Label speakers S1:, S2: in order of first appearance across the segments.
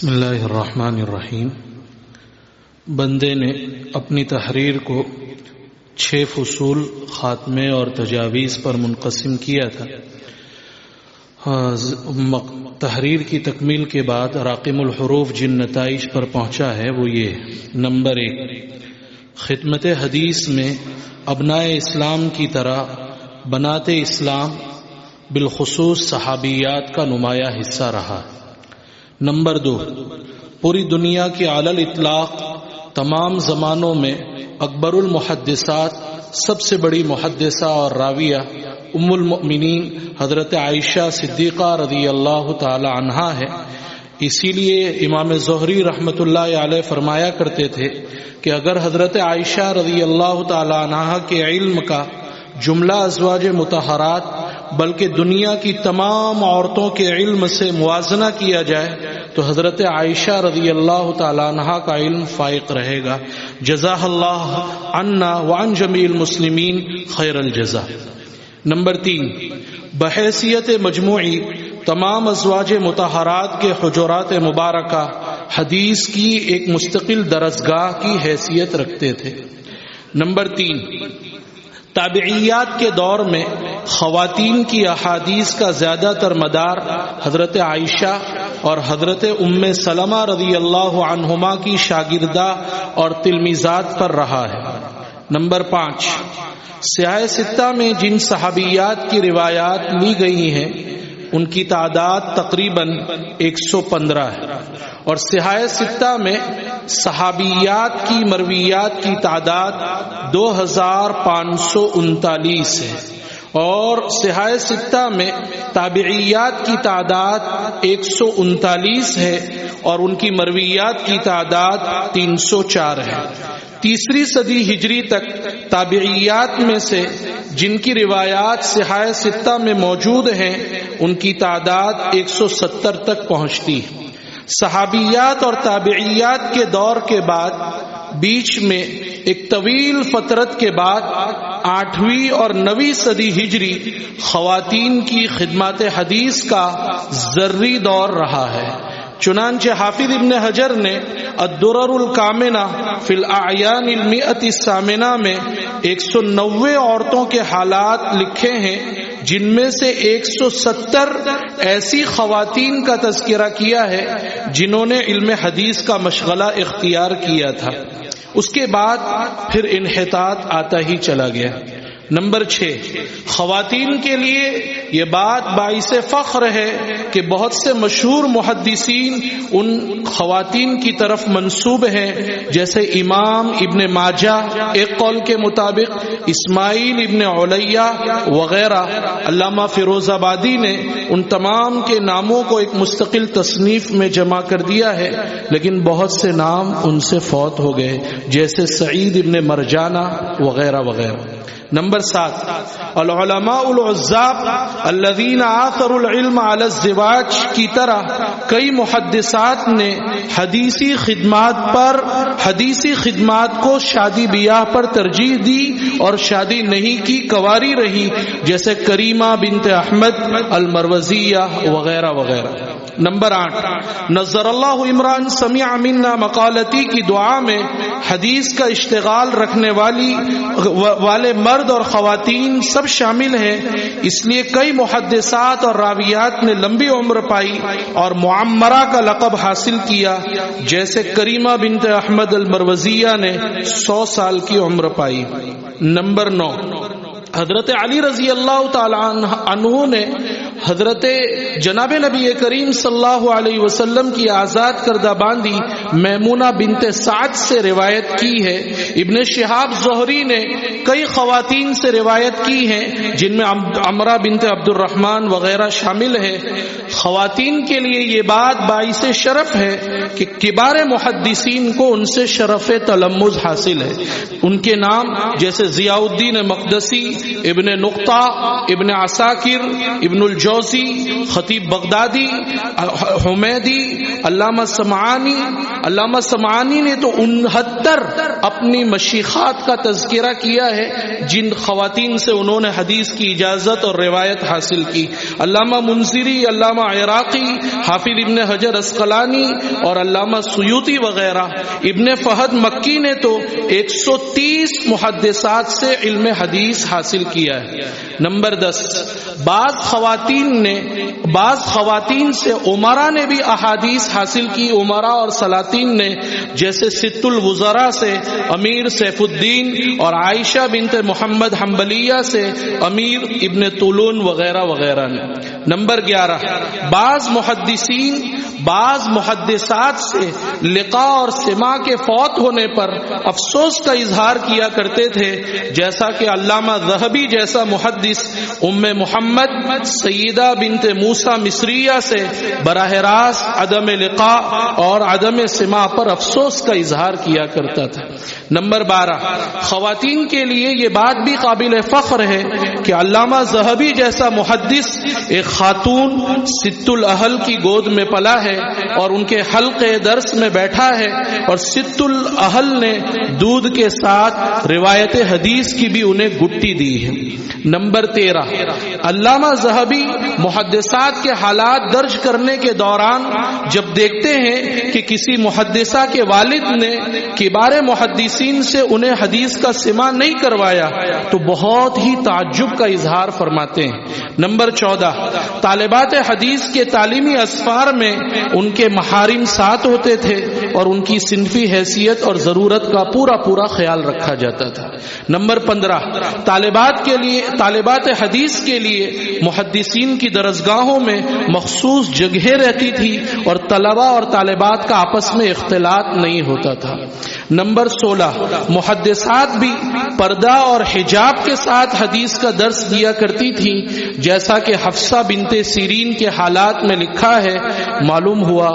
S1: بسم اللہ الرحمن الرحیم۔ بندے نے اپنی تحریر کو 6 فصول خاتمے اور تجاویز پر منقسم کیا تھا۔ تحریر کی تکمیل کے بعد راقم الحروف جن نتائج پر پہنچا ہے وہ یہ: نمبر 1، خدمت حدیث میں ابناء اسلام کی طرح بنات اسلام بالخصوص صحابیات کا نمایاں حصہ رہا۔ نمبر 2، پوری دنیا کے علی الاطلاق تمام زمانوں میں اکبر المحدثات، سب سے بڑی محدثہ اور راویہ ام المؤمنین حضرت عائشہ صدیقہ رضی اللہ تعالی عنہا ہے۔ اسی لیے امام زہری رحمۃ اللہ علیہ فرمایا کرتے تھے کہ اگر حضرت عائشہ رضی اللہ تعالی عنہا کے علم کا جملہ ازواج مطہرات بلکہ دنیا کی تمام عورتوں کے علم سے موازنہ کیا جائے تو حضرت عائشہ رضی اللہ تعالی عنہا کا علم فائق رہے گا۔ جزاہ اللہ عنا وعن جمیع المسلمین خیر الجزا۔ نمبر 3، بحیثیت مجموعی تمام ازواج مطہرات کے حجرات مبارکہ حدیث کی ایک مستقل درسگاہ کی حیثیت رکھتے تھے۔ نمبر 3، تابعیات کے دور میں خواتین کی احادیث کا زیادہ تر مدار حضرت عائشہ اور حضرت ام سلمہ رضی اللہ عنہما کی شاگردہ اور تلمیذات پر رہا ہے۔ نمبر 5، سیاہ ستہ میں جن صحابیات کی روایات لی گئی ہیں ان کی تعداد تقریباً 115 ہے، اور سیاہ ستہ میں صحابیات کی مرویات کی تعداد 2539 ہے، اور سیاہ ستہ میں تابعیات کی تعداد 139 ہے اور ان کی مرویات کی تعداد 304 ہے۔ تیسری صدی ہجری تک تابعیات میں سے جن کی روایات سیاہ ستہ میں موجود ہیں ان کی تعداد 170 تک پہنچتی ہے۔ صحابیات اور تابعیات کے دور کے بعد بیچ میں ایک طویل فترت کے بعد 8ویں اور 9ویں صدی ہجری خواتین کی خدمات حدیث کا ذری دور رہا ہے۔ چنانچہ حافظ ابن حجر نے الدرر الکامنہ فی الاعیان المئۃ الثامنہ میں 190 عورتوں کے حالات لکھے ہیں، جن میں سے 170 ایسی خواتین کا تذکرہ کیا ہے جنہوں نے علم حدیث کا مشغلہ اختیار کیا تھا۔ اس کے بعد پھر انحطاط آتا ہی چلا گیا۔ نمبر 6، خواتین کے لیے یہ بات باعث فخر ہے کہ بہت سے مشہور محدثین ان خواتین کی طرف منسوب ہیں، جیسے امام ابن ماجہ ایک قول کے مطابق، اسماعیل ابن علیہ وغیرہ۔ علامہ فیروز آبادی نے ان تمام کے ناموں کو ایک مستقل تصنیف میں جمع کر دیا ہے، لیکن بہت سے نام ان سے فوت ہو گئے، جیسے سعید ابن مرجانہ وغیرہ وغیرہ۔ نمبر 7، العلماء العزاب الذین آثروا العلم علی الزواج کی طرح کئی محدثات نے حدیثی خدمات کو شادی بیاہ پر ترجیح دی اور شادی نہیں کی کواری رہی، جیسے کریمہ بنت احمد المروزیہ وغیرہ وغیرہ۔ نمبر 8، نظر اللہ عمران سمع منا مقالتی کی دعا میں حدیث کا اشتغال رکھنے والے مرد اور خواتین سب شامل ہیں، اس لیے کئی محدثات اور راویات نے لمبی عمر پائی اور معمرہ کا لقب حاصل کیا، جیسے کریمہ بنت احمد المروزیہ نے 100 سال کی عمر پائی۔ نمبر 9، حضرت علی رضی اللہ تعالی عنہ نے حضرت جناب نبی کریم صلی اللہ علیہ وسلم کی آزاد کردہ باندی میمونہ بنت سعد سے روایت کی ہے۔ ابن شہاب زہری نے کئی خواتین سے روایت کی ہیں، جن میں عمرہ بنت عبد الرحمن وغیرہ شامل ہے۔ خواتین کے لیے یہ بات باعث شرف ہے کہ کبار محدثین کو ان سے شرف تلمذ حاصل ہے۔ ان کے نام جیسے ضیاء الدین مقدسی، ابن نقطہ، ابن عساکر، ابن الجوزی، خطیب بغدادی، حمیدی، علامہ سمعانی نے تو 69 اپنی مشیخات کا تذکرہ کیا ہے جن خواتین سے انہوں نے حدیث کی اجازت اور روایت حاصل کی. علامہ منذری، علامہ عراقی، حافظ ابن حجر اسقلانی اور علامہ سیوطی وغیرہ. ابن فہد مکی نے تو 130 محدثات سے علم حدیث حاصل کیا ہے. نمبر 10، بعض خواتین سے عمرہ نے بھی احادیث حاصل کی. عمرہ اور سلاطین نے، جیسے ست الوزراء سے امیر سیف الدین اور عائشہ بنت محمد حنبلیہ سے امیر ابن طولون وغیرہ وغیرہ نے. نمبر 11، بعض محدثات سے لقاء اور سماع کے فوت ہونے پر افسوس کا اظہار کیا کرتے تھے، جیسا کہ علامہ ذہبی جیسا محدث ام محمد سیدہ بنت موسیٰ مصریہ سے براہ راست عدم لقاء اور عدم سماع پر افسوس کا اظہار کیا کرتا تھا. نمبر 12، خواتین کے لیے یہ بات بھی قابل فخر ہے کہ علامہ ذہبی جیسا محدث ایک خاتون ست الاہل کی گود میں پلا ہے اور ان کے حلقے درس میں بیٹھا ہے، اور ست الاہل نے دودھ کے ساتھ روایت حدیث کی بھی انہیں گٹی دی ہے. نمبر 13، علامہ ذہبی محدثات کے حالات درج کرنے کے دوران جب دیکھتے ہیں کہ کسی محدثہ کے والد نے کبار محدثین سے انہیں حدیث کا سماع نہیں کروایا تو بہت ہی تعجب کا اظہار فرماتے ہیں. نمبر 14، طالبات حدیث کے تعلیمی اسفار میں ان کے محارم ساتھ ہوتے تھے اور ان کی صنفی حیثیت اور ضرورت کا پورا خیال رکھا جاتا تھا. نمبر 15، طالبات حدیث کے لیے محدثین کی درسگاہوں میں مخصوص جگہیں رہتی تھی اور طلباء اور طالبات کا آپس میں اختلاط نہیں ہوتا تھا. نمبر 16، محدثات بھی پردہ اور حجاب کے ساتھ حدیث کا درس دیا کرتی تھی، جیسا کہ حفصہ بنت سیرین کے حالات میں لکھا ہے. معلوم ہوا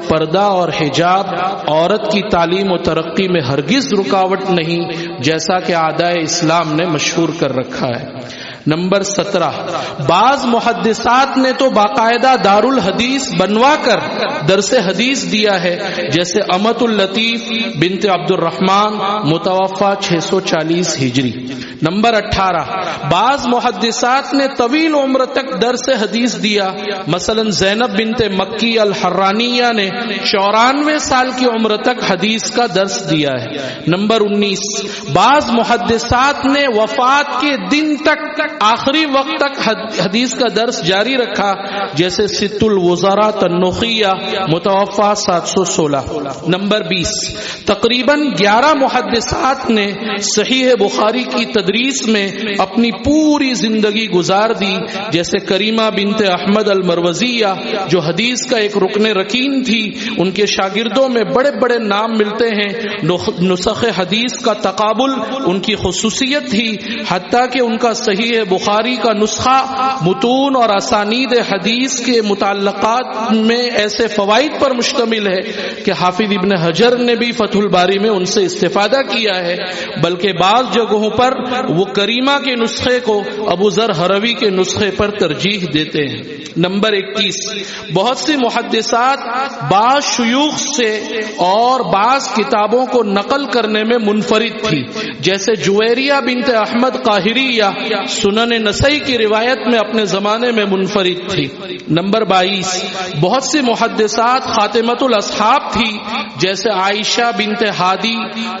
S1: پردہ اور حجاب عورت کی تعلیم و ترقی میں ہرگز رکاوٹ نہیں، جیسا کہ اعدائے اسلام نے مشہور کر رکھا ہے. نمبر 17، بعض محدثات نے تو باقاعدہ دارالحدیث بنوا کر درس حدیث دیا ہے، جیسے امت اللطیف بنت عبد الرحمن متوفہ 640 ہجری. نمبر 18، بعض محدثات نے طویل عمر تک درس حدیث دیا، مثلا زینب بنت مکی الحرانیہ نے 94 سال کی عمر تک حدیث کا درس دیا ہے. نمبر 19، بعض محدثات نے وفات کے دن تک آخری وقت تک حدیث کا درس جاری رکھا، جیسے ست الوزراء تنوخیہ متوفہ 716. نمبر 20، تقریباً 11 محدثات نے صحیح بخاری کی تدریس میں اپنی پوری زندگی گزار دی، جیسے کریمہ بنت احمد المروزیہ جو حدیث کا ایک رکن رکین تھی. ان کے شاگردوں میں بڑے بڑے نام ملتے ہیں. نسخ حدیث کا تقابل ان کی خصوصیت تھی، حتیٰ کہ ان کا صحیح بخاری کا نسخہ متون اور اسانید حدیث کے متعلقات میں ایسے فوائد پر مشتمل ہے کہ حافظ ابن حجر نے بھی فتح الباری میں ان سے استفادہ کیا ہے، بلکہ بعض جگہوں پر وہ کریمہ کے نسخے کو ابو ذر ہروی کے نسخے پر ترجیح دیتے ہیں. نمبر 21، بہت سی محدثات بعض شیوخ سے اور بعض کتابوں کو نقل کرنے میں منفرد تھی، جیسے جویریہ بنت احمد قاہریہ سنن نسائی کی روایت میں اپنے زمانے میں منفرد تھی. نمبر 22، بہت سی محدثات خاتمۃ الاصحاب تھی، جیسے عائشہ بنت ہادی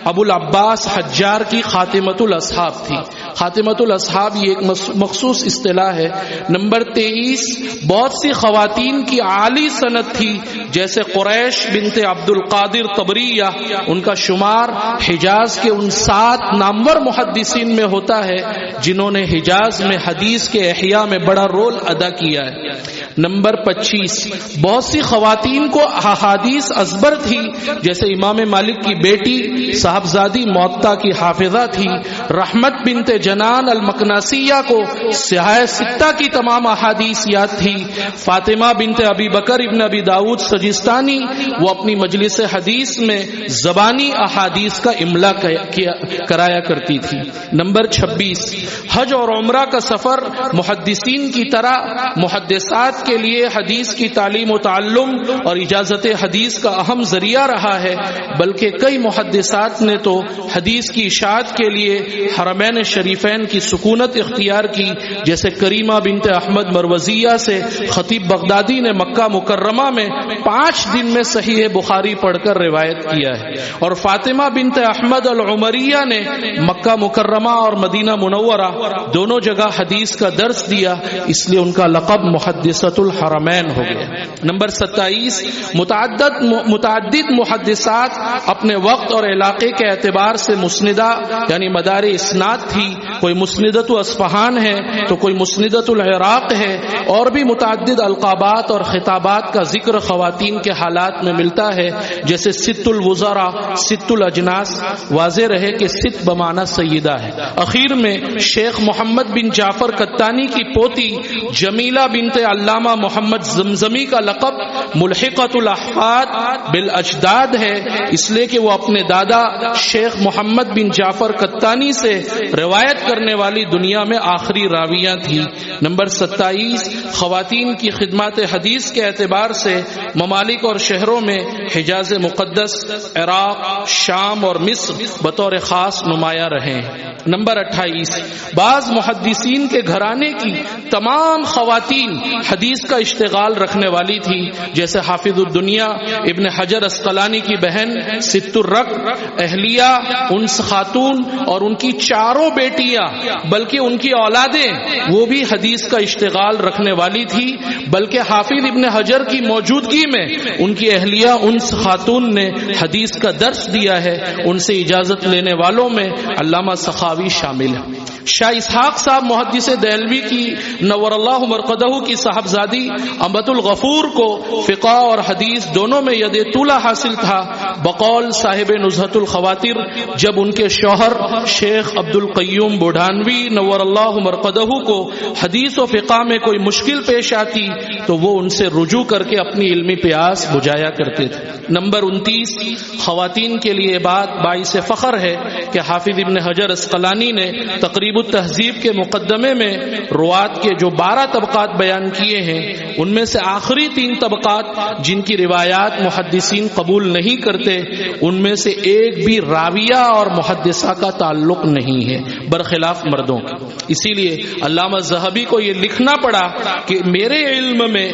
S1: ابو العباس حجار کی خاتمۃ الاصحاب تھی. خاتمۃ الاصحاب یہ ایک مخصوص اصطلاح ہے. نمبر 23، بہت سی خواتین کی عالی سند تھی، جیسے قریش بنت عبد القادر طبریہ. ان کا شمار حجاز کے ان 7 نامور محدثین میں ہوتا ہے جنہوں نے حجاز میں حدیث کے احیاء میں بڑا رول ادا کیا ہے. نمبر 25، بہت سی خواتین کو احادیث ازبر تھی، جیسے امام مالک کی بیٹی صاحبزادی موطا کی حافظہ تھی، رحمت بنت جنان المقناصیہ کو صحاح ستہ کی تمام احادیث یاد تھی، فاطمہ بنت ابی بکر ابن ابی داؤد سجستانی وہ اپنی مجلس حدیث میں زبانی احادیث کا املا کرایا کرتی تھی۔ نمبر 26، حج اور عمرہ کا سفر محدثین کی طرح محدثات کے لیے حدیث کی تعلیم و تعلم اور اجازت حدیث کا اہم ذریعہ رہا ہے، بلکہ کئی محدثات نے تو حدیث کی اشاعت کے لیے حرمین شریفین کی سکونت اختیار کی، جیسے کریمہ بنت احمد مروزیہ سے خطیب بغدادی نے مکہ مکرمہ میں 5 دن میں صحیح بخاری پڑھ کر روایت کیا ہے، اور فاطمہ بنت احمد العمریہ نے مکہ مکرمہ اور مدینہ منورہ دونوں جگہ حدیث کا درس دیا، اس لیے ان کا لقب محدثۃ الحرمین ہو گیا۔ نمبر 27، متعدد محدثات اپنے وقت اور علاقے کے اعتبار سے مسندہ یعنی مدار اسناد تھی، کوئی مسندۃ اصفہان ہے تو کوئی مسندۃ العراق ہے، اور بھی متعدد القابات اور خطابات کا ذکر خواتین کے حالات میں ملتا ہے، جیسے ست الوزراء، ست الاجناس۔ واضح رہے کہ ست بمعنی سیدہ ہے۔ اخیر میں شیخ محمد بن جعفر کتانی کی پوتی جمیلہ بنت علامہ محمد زمزمی کا لقب ملحقۃ الاحفاد بالاجداد ہے، اس لیے کہ وہ اپنے دادا شیخ محمد بن جعفر کتانی سے روایت کرنے والی دنیا میں آخری راویہ تھی۔ نمبر 27، خواتین کی خدمات حدیث کے اعتبار سے ممالک اور شہروں میں حجاز مقدس، عراق، شام اور مصر بطور خاص نمایاں رہے۔ نمبر 28، بعض محدثین کے گھرانے کی تمام خواتین حدیث کا اشتغال رکھنے والی تھی، جیسے حافظ الدنیا ابن حجر اسقلانی کی بہن ست الرق اہلیہ، انس خاتون اور ان کی 4 بیٹیاں بلکہ ان کی اولادیں وہ بھی حدیث کا اشتغال رکھنے والی تھی، بلکہ حافظ ابن حجر کی موجودگی میں ان کی اہلیہ انس خاتون نے حدیث کا درس دیا ہے۔ ان سے اجازت لینے والوں میں علامہ سخاوی شامل ہے۔ شاہ اسحاق صاحب محدث دہلوی کی نور اللہ مرقدہ کی صاحبزادی امبت الغفور کو فقہ اور حدیث دونوں میں ید طولہ حاصل تھا، بقول صاحب نزہۃ الخواطر جب ان کے شوہر شیخ عبد القیوم بوڑھانوی نور اللہ مرقدہ کو حدیث و فقہ میں کوئی مشکل پیش آتی تو وہ ان سے رجوع کر کے اپنی علمی پیاس بجھایا کرتے تھے۔ نمبر 29، خواتین کے لیے بات باعث فخر ہے کہ حافظ ابن حجر اسقلانی نے تقریب التہذیب کے مقدمے میں روات کے جو 12 طبقات بیان کیے ہیں، ان میں سے آخری 3 طبقات جن کی روایات محدثین قبول نہیں کرتے، ان میں سے ایک بھی راویہ اور محدثہ کا تعلق نہیں ہے، برخلاف مردوں کے۔ اسی لیے علامہ ذہبی کو یہ لکھنا پڑا کہ میرے علم میں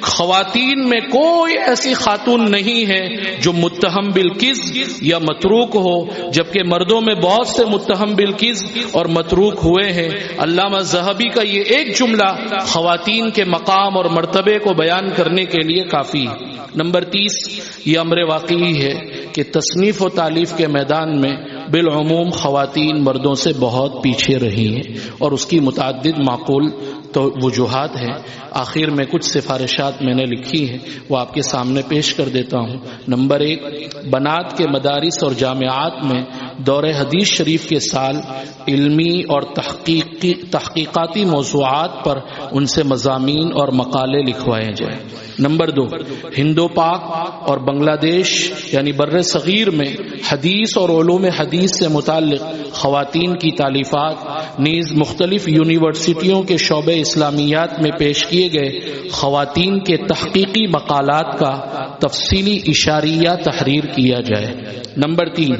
S1: خواتین میں کوئی ایسی خاتون نہیں ہے جو متہم بالکذب یا متروک ہو، جبکہ مردوں میں بہت سے متہم بالکذب اور متروک ہوئے ہیں۔ علامہ ذہبی کا یہ ایک جملہ خواتین کے مقام اور مرتبے کو بیان کرنے کے لیے کافی ہے۔ نمبر 30، یہ امر واقعی ہے کہ تصنیف و تالیف کے میدان میں بالعموم خواتین مردوں سے بہت پیچھے رہی ہیں، اور اس کی متعدد معقول تو وجوہات ہیں۔ آخر میں کچھ سفارشات میں نے لکھی ہیں، وہ آپ کے سامنے پیش کر دیتا ہوں۔ نمبر 1، بنات کے مدارس اور جامعات میں دور حدیث شریف کے سال علمی اور تحقیقاتی موضوعات پر ان سے مضامین اور مقالے لکھوائے جائیں۔ نمبر 2، ہندو پاک اور بنگلہ دیش یعنی بر صغیر میں حدیث اور علوم حدیث سے متعلق خواتین کی تالیفات نیز مختلف یونیورسٹیوں کے شعبہ اسلامیات میں پیش کیے گئے خواتین کے تحقیقی مقالات کا تفصیلی اشاریہ تحریر کیا جائے۔ نمبر 3،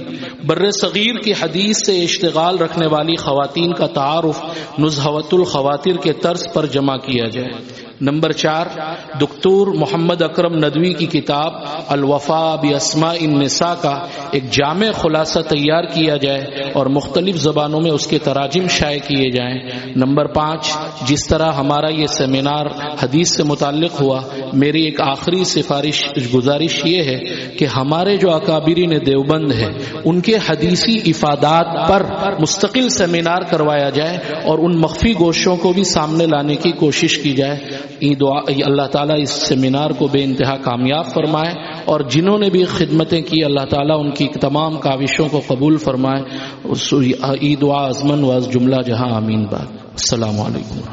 S1: بر صغیر کی حدیث سے اشتغال رکھنے والی خواتین کا تعارف نزہۃ الخواطر کے طرز پر جمع کیا جائے۔ نمبر 4، دکتور محمد اکرم ندوی کی کتاب الوفاء باسماء النساء کا ایک جامع خلاصہ تیار کیا جائے اور مختلف زبانوں میں اس کے تراجم شائع کیے جائیں۔ نمبر 5، جس طرح ہمارا یہ سیمینار حدیث سے متعلق ہوا، میری ایک آخری گزارش یہ ہے کہ ہمارے جو اکابرین دیوبند ہیں ان کے حدیثی افادات پر مستقل سیمینار کروایا جائے اور ان مخفی گوشوں کو بھی سامنے لانے کی کوشش کی جائے اللہ تعالیٰ اس سیمینار کو بے انتہا کامیاب فرمائے، اور جنہوں نے بھی خدمتیں کی اللہ تعالیٰ ان کی تمام کاوشوں کو قبول فرمائے۔ ای دعا ازمن و از جملہ جہاں آمین۔ بعد السلام علیکم۔